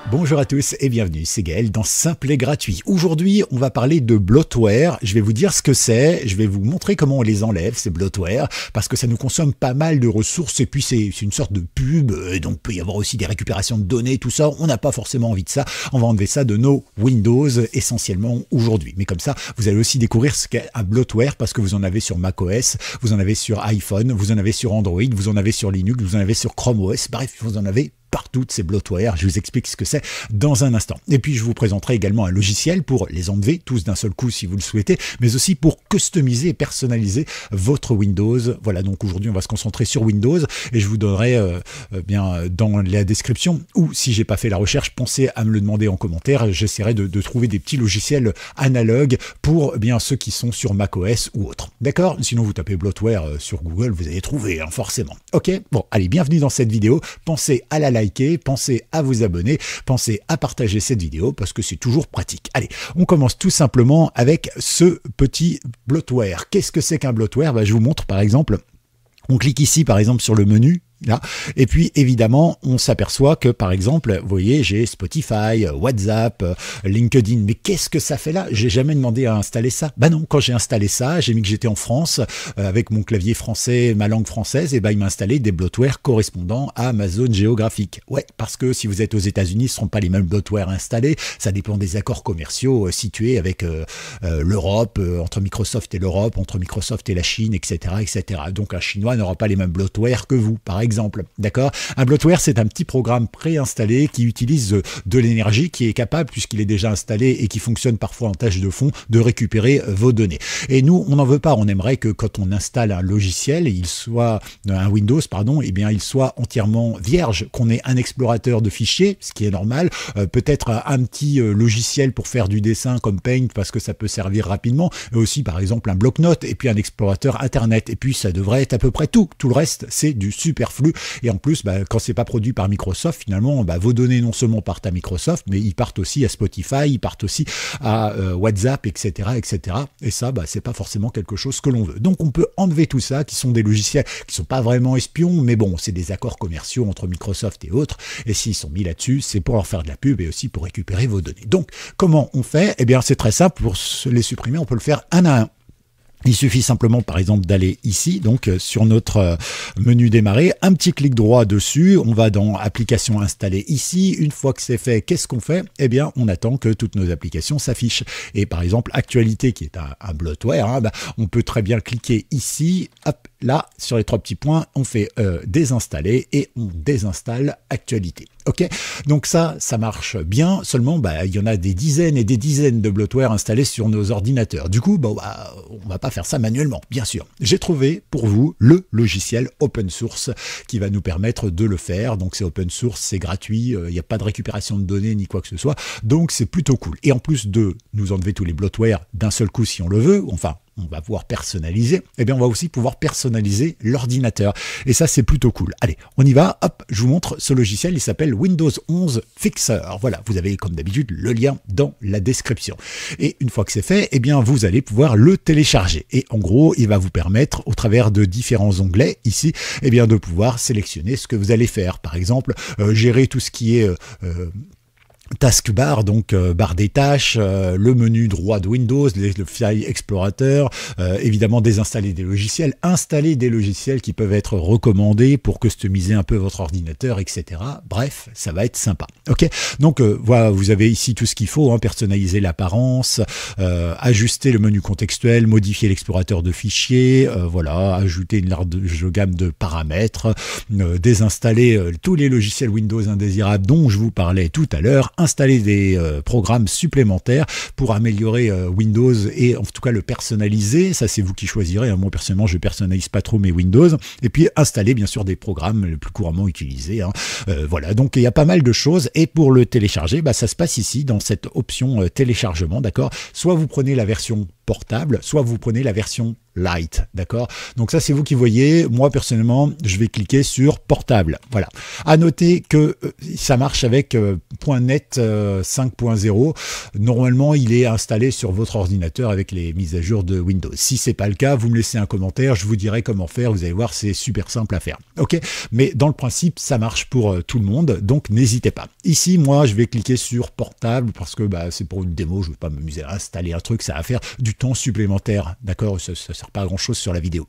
Bonjour à tous et bienvenue, c'est Gaël dans Simple et Gratuit. Aujourd'hui, on va parler de bloatware. Je vais vous dire ce que c'est, je vais vous montrer comment on les enlève, ces bloatware, parce que ça nous consomme pas mal de ressources et puis c'est une sorte de pub, et donc il peut y avoir aussi des récupérations de données, tout ça. On n'a pas forcément envie de ça. On va enlever ça de nos Windows essentiellement aujourd'hui. Mais comme ça, vous allez aussi découvrir ce qu'est un bloatware parce que vous en avez sur macOS, vous en avez sur iPhone, vous en avez sur Android, vous en avez sur Linux, vous en avez sur Chrome OS, bref, vous en avez partout de ces bloatware. Je vous explique ce que c'est dans un instant. Et puis je vous présenterai également un logiciel pour les enlever tous d'un seul coup si vous le souhaitez, mais aussi pour customiser et personnaliser votre Windows. Voilà, donc aujourd'hui on va se concentrer sur Windows et je vous donnerai bien dans la description, ou si j'ai pas fait la recherche, pensez à me le demander en commentaire. J'essaierai de trouver des petits logiciels analogues pour bien ceux qui sont sur macOS ou autres. D'accord? Sinon vous tapez bloatware sur Google, vous allez trouver forcément. Ok, bon, allez, bienvenue dans cette vidéo. Pensez à la liker, pensez à vous abonner, pensez à partager cette vidéo parce que c'est toujours pratique. Allez, on commence tout simplement avec ce petit bloatware. Qu'est-ce que c'est qu'un bloatware? Je vous montre par exemple, on clique ici par exemple sur le menu. Là. Et puis évidemment on s'aperçoit que par exemple vous voyez j'ai Spotify, WhatsApp, LinkedIn, mais qu'est-ce que ça fait là? J'ai jamais demandé à installer ça. Bah non, quand j'ai installé ça, j'ai mis que j'étais en France avec mon clavier français, ma langue française, et il m'a installé des bloatware correspondant à ma zone géographique. Ouais, parce que si vous êtes aux États-Unis, ce ne seront pas les mêmes bloatware installés, ça dépend des accords commerciaux situés avec l'Europe, entre Microsoft et l'Europe, entre Microsoft et la Chine, etc., etc. Donc un Chinois n'aura pas les mêmes bloatware que vous, par exemple, d'accord? Un bloatware, c'est un petit programme préinstallé qui utilise de l'énergie, qui est capable, puisqu'il est déjà installé et qui fonctionne parfois en tâche de fond, de récupérer vos données. Et nous, on n'en veut pas. On aimerait que quand on installe un logiciel, un Windows, pardon, eh bien, il soit entièrement vierge, qu'on ait un explorateur de fichiers, ce qui est normal, peut-être un petit logiciel pour faire du dessin comme Paint, parce que ça peut servir rapidement, mais aussi, par exemple, un bloc-notes, et puis un explorateur Internet. Et puis, ça devrait être à peu près tout. Tout le reste, c'est du superflu. Et en plus, quand c'est pas produit par Microsoft, finalement, vos données non seulement partent à Microsoft, mais ils partent aussi à Spotify, ils partent aussi à WhatsApp, etc., etc. Et ça, c'est pas forcément quelque chose que l'on veut. Donc, on peut enlever tout ça, qui sont des logiciels qui sont pas vraiment espions, mais bon, c'est des accords commerciaux entre Microsoft et autres. Et s'ils sont mis là-dessus, c'est pour leur faire de la pub et aussi pour récupérer vos données. Donc, comment on fait? Eh bien, c'est très simple. Pour les supprimer, on peut le faire un à un. Il suffit simplement, par exemple, d'aller ici, donc sur notre menu démarrer, un petit clic droit dessus, on va dans applications installées ici. Une fois que c'est fait, qu'est-ce qu'on fait? Eh bien, on attend que toutes nos applications s'affichent. Et par exemple, actualité, qui est un bloatware, on peut très bien cliquer ici, hop, là, sur les trois petits points, on fait désinstaller et on désinstalle actualité. Ok, donc ça marche bien, seulement il y en a des dizaines et des dizaines de bloatware installés sur nos ordinateurs. Du coup, on va pas faire ça manuellement, bien sûr. J'ai trouvé pour vous le logiciel open source qui va nous permettre de le faire. Donc c'est open source, c'est gratuit, il n'y a pas de récupération de données ni quoi que ce soit, donc c'est plutôt cool. Et en plus de nous enlever tous les bloatware d'un seul coup si on le veut, enfin, on va pouvoir personnaliser, et bien on va aussi pouvoir personnaliser l'ordinateur. Et ça, c'est plutôt cool. Allez, on y va. Hop, je vous montre ce logiciel, il s'appelle Windows 11 Fixer. Voilà, vous avez comme d'habitude le lien dans la description. Et une fois que c'est fait, eh bien vous allez pouvoir le télécharger. Et en gros, il va vous permettre, au travers de différents onglets ici, eh bien de pouvoir sélectionner ce que vous allez faire. Par exemple, gérer tout ce qui est taskbar, donc barre des tâches, le menu droit de Windows, le File Explorateur, évidemment désinstaller des logiciels, installer des logiciels qui peuvent être recommandés pour customiser un peu votre ordinateur, etc. Bref, ça va être sympa. Ok, donc voilà, vous avez ici tout ce qu'il faut, personnaliser l'apparence, ajuster le menu contextuel, modifier l'explorateur de fichiers, voilà, ajouter une large gamme de paramètres, désinstaller tous les logiciels Windows indésirables dont je vous parlais tout à l'heure, installer des programmes supplémentaires pour améliorer Windows et en tout cas le personnaliser. Ça, c'est vous qui choisirez. Moi, personnellement, je ne personnalise pas trop mes Windows. Et puis, installer, bien sûr, des programmes les plus couramment utilisés. Voilà, donc il y a pas mal de choses. Et pour le télécharger, ça se passe ici, dans cette option téléchargement, d'accord? Soit vous prenez la version portable, soit vous prenez la version Lite, d'accord? Donc ça, c'est vous qui voyez. Moi, personnellement, je vais cliquer sur portable. Voilà. À noter que ça marche avec .NET 5.0. Normalement, il est installé sur votre ordinateur avec les mises à jour de Windows. Si c'est pas le cas, vous me laissez un commentaire. Je vous dirai comment faire. Vous allez voir, c'est super simple à faire. Ok? Mais dans le principe, ça marche pour tout le monde. Donc, n'hésitez pas. Ici, moi, je vais cliquer sur portable parce que c'est pour une démo. Je ne vais pas m'amuser à installer un truc. Ça va faire du temps supplémentaire. D'accord? Ça sert pas à grand chose sur la vidéo.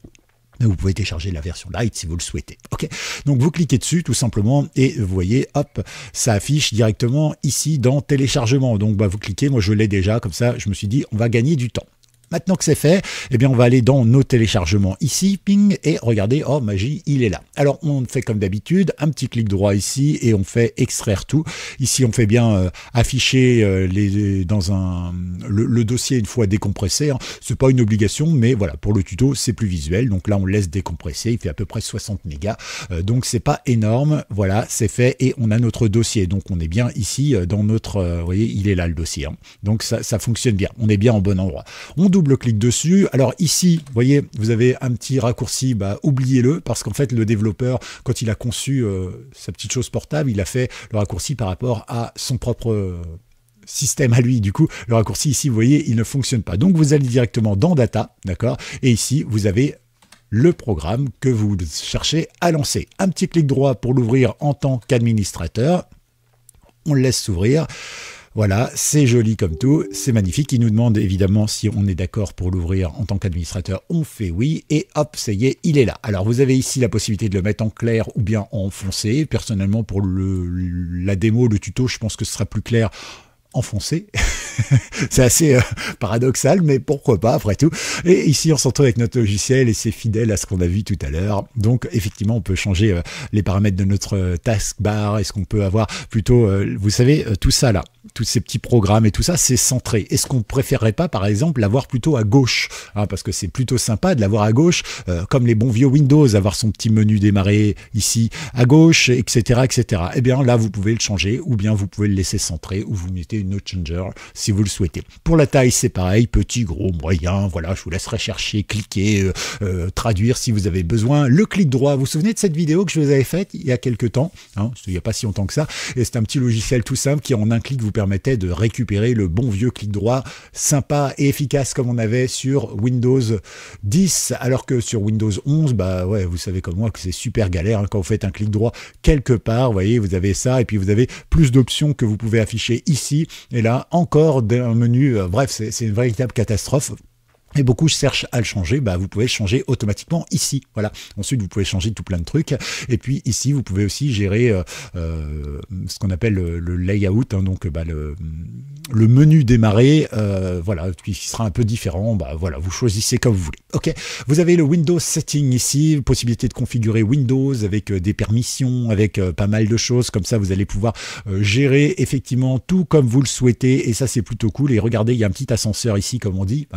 Mais vous pouvez télécharger la version Lite si vous le souhaitez. Ok, donc vous cliquez dessus tout simplement et vous voyez, hop, ça affiche directement ici dans téléchargement. Donc vous cliquez, moi je l'ai déjà, comme ça je me suis dit on va gagner du temps. Maintenant que c'est fait, eh bien on va aller dans nos téléchargements ici, ping, et regardez, oh magie, il est là. Alors on fait comme d'habitude, un petit clic droit ici et on fait extraire tout. Ici on fait bien afficher le dossier une fois décompressé. Hein. C'est pas une obligation, mais voilà, pour le tuto c'est plus visuel. Donc là on laisse décompresser, il fait à peu près 60 mégas, donc c'est pas énorme. Voilà, c'est fait et on a notre dossier. Donc on est bien ici dans notre, vous voyez, il est là le dossier. Hein. Donc ça fonctionne bien, on est bien au bon endroit. On double-clic dessus. Alors ici, vous voyez, vous avez un petit raccourci, oubliez-le, parce qu'en fait, le développeur, quand il a conçu sa petite chose portable, il a fait le raccourci par rapport à son propre système à lui. Du coup, le raccourci ici, vous voyez, il ne fonctionne pas. Donc, vous allez directement dans Data, d'accord? Et ici, vous avez le programme que vous cherchez à lancer. Un petit clic droit pour l'ouvrir en tant qu'administrateur. On le laisse s'ouvrir. Voilà, c'est joli comme tout, c'est magnifique. Il nous demande évidemment si on est d'accord pour l'ouvrir en tant qu'administrateur. On fait oui et hop, ça y est, il est là. Alors vous avez ici la possibilité de le mettre en clair ou bien en foncé. Personnellement, pour la démo, le tuto, je pense que ce sera plus clair en foncé. C'est assez paradoxal, mais pourquoi pas après tout. Et ici, on se retrouve avec notre logiciel et c'est fidèle à ce qu'on a vu tout à l'heure. Donc, effectivement, on peut changer les paramètres de notre taskbar. Est-ce qu'on peut avoir plutôt, vous savez, tout ça là, tous ces petits programmes et tout ça, c'est centré. Est-ce qu'on préférerait pas, par exemple, l'avoir plutôt à gauche, hein, parce que c'est plutôt sympa de l'avoir à gauche, comme les bons vieux Windows, avoir son petit menu démarrer ici à gauche, etc., etc. Eh bien, là, vous pouvez le changer, ou bien vous pouvez le laisser centré, ou vous mettez une note changer si vous le souhaitez. Pour la taille, c'est pareil, petit, gros, moyen, voilà, je vous laisse rechercher, cliquer, traduire si vous avez besoin. Le clic droit, vous vous souvenez de cette vidéo que je vous avais faite il y a quelques temps, hein, il n'y a pas si longtemps que ça, et c'est un petit logiciel tout simple qui en un clic vous permettait de récupérer le bon vieux clic droit, sympa et efficace comme on avait sur Windows 10, alors que sur Windows 11, ouais, vous savez comme moi que c'est super galère, hein, quand vous faites un clic droit quelque part, vous voyez, vous avez ça, et puis vous avez plus d'options que vous pouvez afficher ici, et là, encore d'un menu, bref, c'est une véritable catastrophe. Et beaucoup cherchent à le changer, vous pouvez le changer automatiquement ici, voilà. Ensuite, vous pouvez changer tout plein de trucs. Et puis ici, vous pouvez aussi gérer ce qu'on appelle le layout, hein, donc le menu démarrer, voilà, qui sera un peu différent. Voilà, vous choisissez comme vous voulez. Ok. Vous avez le Windows Setting ici, possibilité de configurer Windows avec des permissions, avec pas mal de choses. Comme ça, vous allez pouvoir gérer effectivement tout comme vous le souhaitez. Et ça, c'est plutôt cool. Et regardez, il y a un petit ascenseur ici, comme on dit.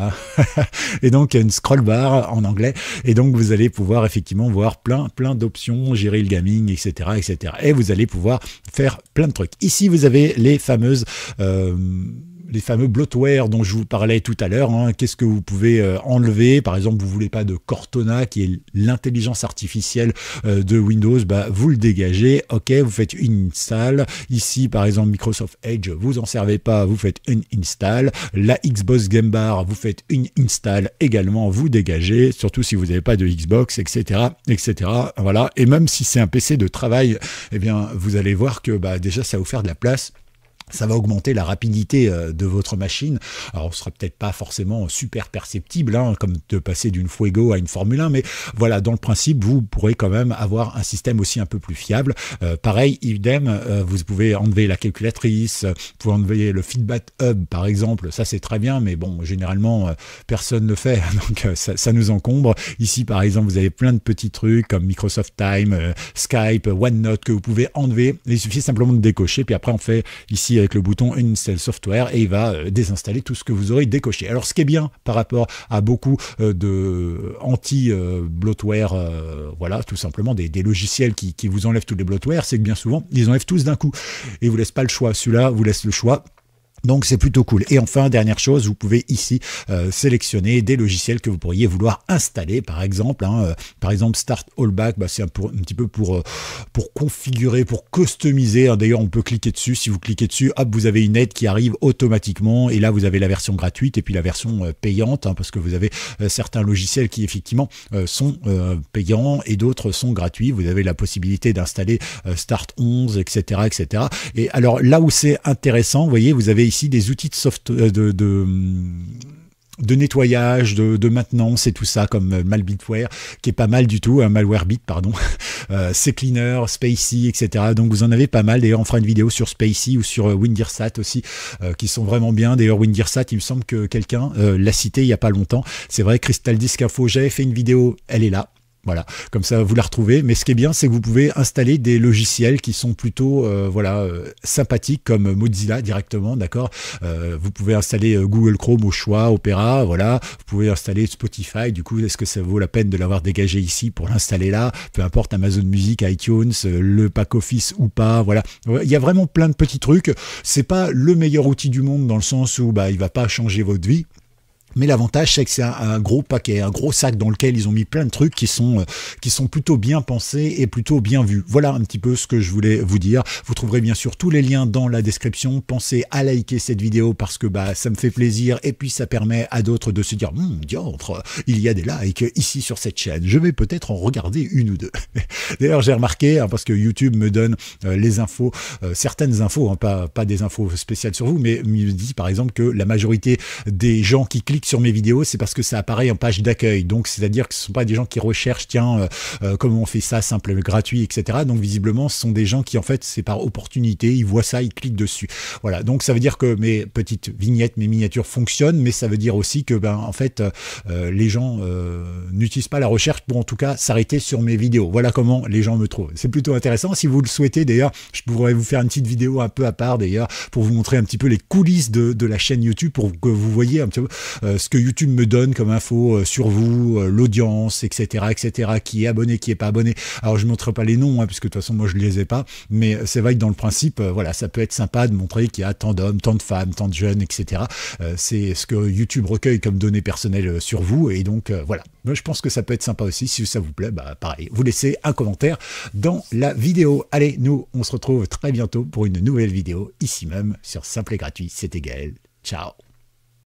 Et donc, il y a une scroll bar en anglais. Et donc, vous allez pouvoir effectivement voir plein d'options, gérer le gaming, etc., etc. Et vous allez pouvoir faire plein de trucs. Ici, vous avez les fameux bloatware dont je vous parlais tout à l'heure. Hein. Qu'est-ce que vous pouvez enlever? Par exemple, vous voulez pas de Cortana, qui est l'intelligence artificielle de Windows, vous le dégagez. Ok, vous faites une install. Ici, par exemple, Microsoft Edge, vous en servez pas, vous faites une install. La Xbox Game Bar, vous faites une install également, vous dégagez. Surtout si vous n'avez pas de Xbox, etc., etc. Voilà. Et même si c'est un PC de travail, eh bien, vous allez voir que déjà, ça va vous faire de la place. Ça va augmenter la rapidité de votre machine. Alors, ce sera peut-être pas forcément super perceptible, hein, comme de passer d'une Fuego à une Formule 1, mais voilà, dans le principe, vous pourrez quand même avoir un système aussi un peu plus fiable. Pareil, idem, vous pouvez enlever la calculatrice, vous pouvez enlever le Feedback Hub, par exemple. Ça, c'est très bien, mais bon, généralement, personne ne le fait, donc ça nous encombre. Ici, par exemple, vous avez plein de petits trucs comme Microsoft Time, Skype, OneNote que vous pouvez enlever. Il suffit simplement de décocher, puis après, on fait ici avec le bouton Install Software et il va désinstaller tout ce que vous aurez décoché. Alors ce qui est bien par rapport à beaucoup de anti-bloatware, voilà, tout simplement des logiciels qui vous enlèvent tous les bloatware, c'est que bien souvent ils enlèvent tous d'un coup et ils vous laissent pas le choix. Celui-là vous laisse le choix. Donc c'est plutôt cool. Et enfin, dernière chose, vous pouvez ici sélectionner des logiciels que vous pourriez vouloir installer, par exemple. Par exemple, Start All Back, c'est un petit peu pour configurer, pour customiser. D'ailleurs, on peut cliquer dessus. Si vous cliquez dessus, hop, vous avez une aide qui arrive automatiquement. Et là, vous avez la version gratuite et puis la version payante, parce que vous avez certains logiciels qui effectivement sont payants et d'autres sont gratuits. Vous avez la possibilité d'installer Start 11, etc., etc. Et alors là où c'est intéressant, vous voyez, vous avez ici des outils de nettoyage, de maintenance et tout ça, comme Malbitware, qui est pas mal du tout, Malwarebit, pardon, CCleaner, Spacey, etc. Donc vous en avez pas mal. D'ailleurs, on fera une vidéo sur Spacey ou sur Windirsat aussi, qui sont vraiment bien. D'ailleurs, Windirsat, il me semble que quelqu'un l'a cité il y a pas longtemps. C'est vrai, Crystal Disk Info, j'avais fait une vidéo, elle est là. Voilà, comme ça vous la retrouvez. Mais ce qui est bien, c'est que vous pouvez installer des logiciels qui sont plutôt sympathiques, comme Mozilla directement, d'accord. Vous pouvez installer Google Chrome au choix, Opera, voilà. Vous pouvez installer Spotify. Du coup, est-ce que ça vaut la peine de l'avoir dégagé ici pour l'installer là? Peu importe, Amazon Music, iTunes, le pack Office ou pas, voilà. Il y a vraiment plein de petits trucs. C'est pas le meilleur outil du monde dans le sens où il va pas changer votre vie. Mais l'avantage, c'est que c'est un gros paquet, un gros sac dans lequel ils ont mis plein de trucs qui sont plutôt bien pensés et plutôt bien vus. Voilà un petit peu ce que je voulais vous dire. Vous trouverez bien sûr tous les liens dans la description. Pensez à liker cette vidéo parce que ça me fait plaisir et puis ça permet à d'autres de se dire diantre, il y a des likes ici sur cette chaîne. Je vais peut-être en regarder une ou deux. D'ailleurs, j'ai remarqué, parce que YouTube me donne les infos, certaines infos, pas des infos spéciales sur vous, mais il me dit par exemple que la majorité des gens qui cliquent sur mes vidéos, c'est parce que ça apparaît en page d'accueil. Donc, c'est-à-dire que ce ne sont pas des gens qui recherchent, tiens, comment on fait ça, simple, gratuit, etc. Donc, visiblement, ce sont des gens qui, en fait, c'est par opportunité, ils voient ça, ils cliquent dessus. Voilà. Donc, ça veut dire que mes petites vignettes, mes miniatures fonctionnent, mais ça veut dire aussi que, en fait, les gens n'utilisent pas la recherche pour, en tout cas, s'arrêter sur mes vidéos. Voilà comment les gens me trouvent. C'est plutôt intéressant. Si vous le souhaitez, d'ailleurs, je pourrais vous faire une petite vidéo un peu à part, d'ailleurs, pour vous montrer un petit peu les coulisses de la chaîne YouTube, pour que vous voyez un petit peu ce que YouTube me donne comme info sur vous, l'audience, etc., etc., qui est abonné, qui est pas abonné. Alors je ne montrerai pas les noms, puisque de toute façon moi je les ai pas, mais c'est vrai que dans le principe, voilà, ça peut être sympa de montrer qu'il y a tant d'hommes, tant de femmes, tant de jeunes, etc. C'est ce que YouTube recueille comme données personnelles sur vous, et donc voilà. Moi, je pense que ça peut être sympa aussi. Si ça vous plaît, pareil, vous laissez un commentaire dans la vidéo. Allez, nous, on se retrouve très bientôt pour une nouvelle vidéo, ici même, sur Simple et Gratuit. C'était Gaël. Ciao.